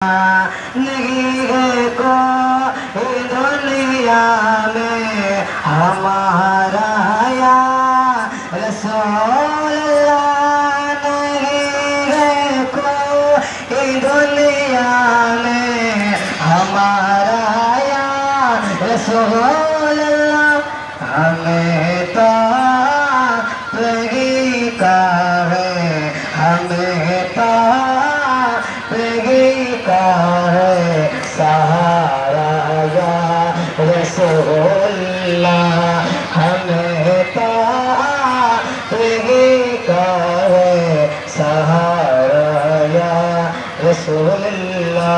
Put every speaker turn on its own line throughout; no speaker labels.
नहीं है कोई दुनिया में हमारा या रसूल अल्लाह। नहीं है कोई दुनिया में हमारा या रसूल अल्लाह। हमें तो तुझी का है, हमें तो तुझी का है सहारा या रसूलल्लाह। हमें तो तुझी का है सहारा या रसूलल्लाह।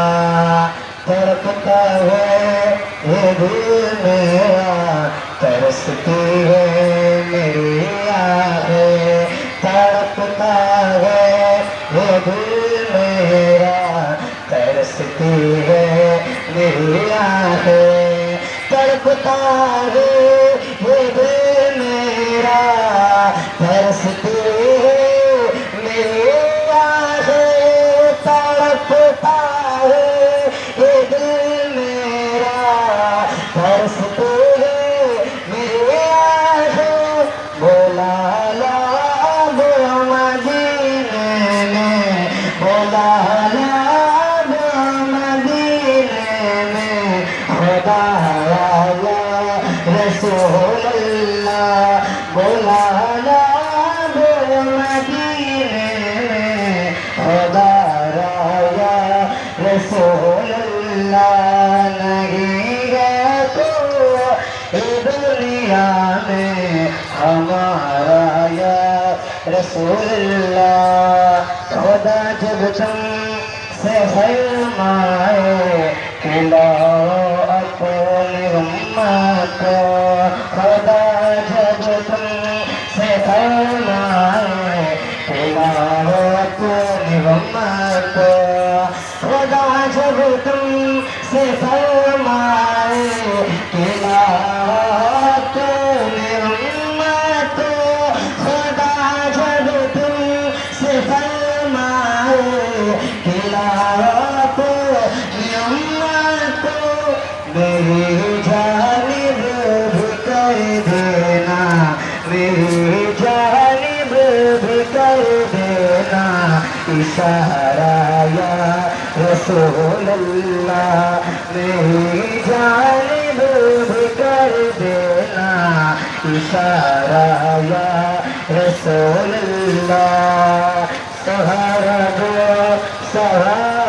तड़पता है ये दिल मेरा, तरसती है मेरी आँखें। तड़पता है ये दिल मेरा, तरसती है मेरी आँखें। तड़पता है ये दिल मेरा, तरसती है मेरी आँखें। तड़पता है ये दिल मेरा, तरसती है मेरी आँखें। बोला ला मदीने में, बोला ला मदीने में खुदा या रसूल अल्लाह। बोला ला मदीने में खुदा या रसूल अल्लाह। नहीं है कोई दुनिया में हमारा या रसूलल्लाह। खुदा जब तुम से फरमाए खिलाओ अपने उम्मत को। खुदा जब तुम से फरमाए खिलाओ अपने उम्मत को। खुदा जब तुम से फरमाए खिलाओ अपने उम्मत को। खुदा जब तुम से फरमाए खिलाओ अपनी उम्मत को। मेरी जानिब भी कर देना, मेरी जानिब भी कर देना इशारा या रसूल अल्लाह। मेरी जानिब भी कर देना इशारा या रसूल अल्लाह। सहारा दो सहारा